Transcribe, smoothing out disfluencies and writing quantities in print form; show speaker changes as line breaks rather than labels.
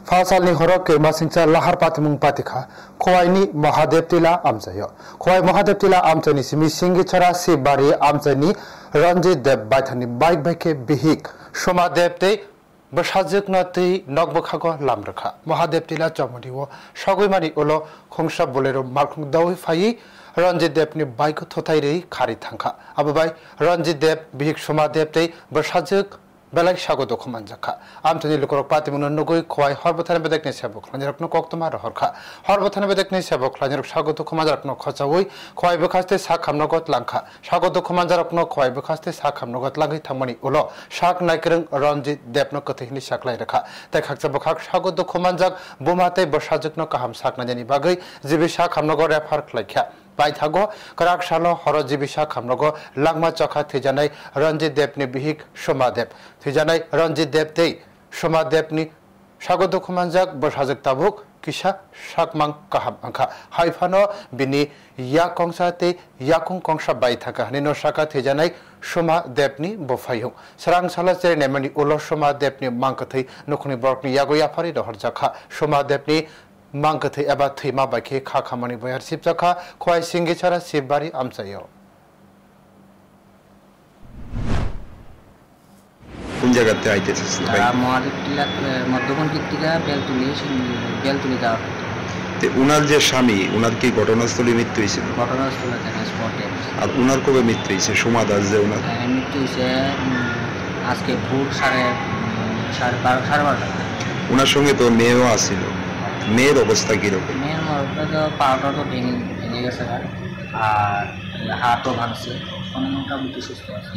फासालनि हरक केमा सिंचा लाहार पातिमुं पातिखा खोवाइनि महादेव तिला आमचायो खोवाइ महादेव तिला आमचानि सिमि सिंगी छरा सिबारी आमचानि रंजित देव बाइथानि बाइक बाइके बिहिक सोमादेव ते बसाजक नाति नगबखागो लामरखा महादेव तिला चमडिवो सगैमानि उलो खोंसा बोलेरो मारखुं दावै फायि रंजित देवनि बाइक थथाइरै खारि थांखा आबबाय रंजित देव बिहिक सोमादेव ते बसाजक बेलाय सागो दखमान जाखा आमथनि लुकरक पातिमुन नगै खोवाइ हरबथाने बेदेखने सेबो खलानिरकनो कक्तमा रहरखा हरबथाने बेदेखने सेबो खलानिरक सागो दखमान जारकनो खचावै खोवाइ बखास्ते सा खामनगत लांखा सागो दखमान जारकनो खोवाइ बखास्ते सा खामनगत लांगै थांमानि उलो साक नायकरं रंजित देवनो कथैनि साकलाय रखा तै खाकचा बखाक सागो दखमान जाक बुमाते बसाजकनो काहाम साकनानि बागै जिबि सा खामनगत रेफार खलायख्या बाइथागो कराक सालो हर जिबिसा खामनगो लागमा चखा थैजानाय रंजित देवनि बिहिक सोमादेव थैजानाय रंजित देव ते सोमादेवनि सागो दखमानजाक बसाजक ताबुक किसा साकमां काहाम आंखा हाइफानो बिनि या कंसा ते याकुं कंसा बाइथाका हनिनो साका थैजानाय सोमादेवनि बफायु सरां साला जेरै नेमनि उलो सोमादेवनि मांकथै नखनि बरकनि यागो याफारि दहर जाखा सोमादेवनि मांकथै एबा थैमा बाइके खा खामानि बयार सिबजाखा खोवाइ सिंगी छरा सिबबारि आमचायो
কোন জায়গাতে আইতেছিস ভাই
মহাদেব টিলা মধ্যবন টিকা বেলতুলি যাওয়ার
তে উনার যে স্বামী উনার কি ঘটনাস্থলে মৃত্যু হয়েছিল
ঘটনাস্থলে স্পটে
আর উনার কবে মৃত্যু হয়েছে সোমা দাস যে উনার
মৃত্যু হয়েছে আজকে ভোর সাড়ে 12:30
উনার সঙ্গে তো মেয়েও আসছিল মেয়ের অবস্থা কিরকম
মেয়ের অবস্থা তো পাটা তো ভেঙে গেছে আর হাতও ভাঙছে মোটামুটি সুস্থ আছে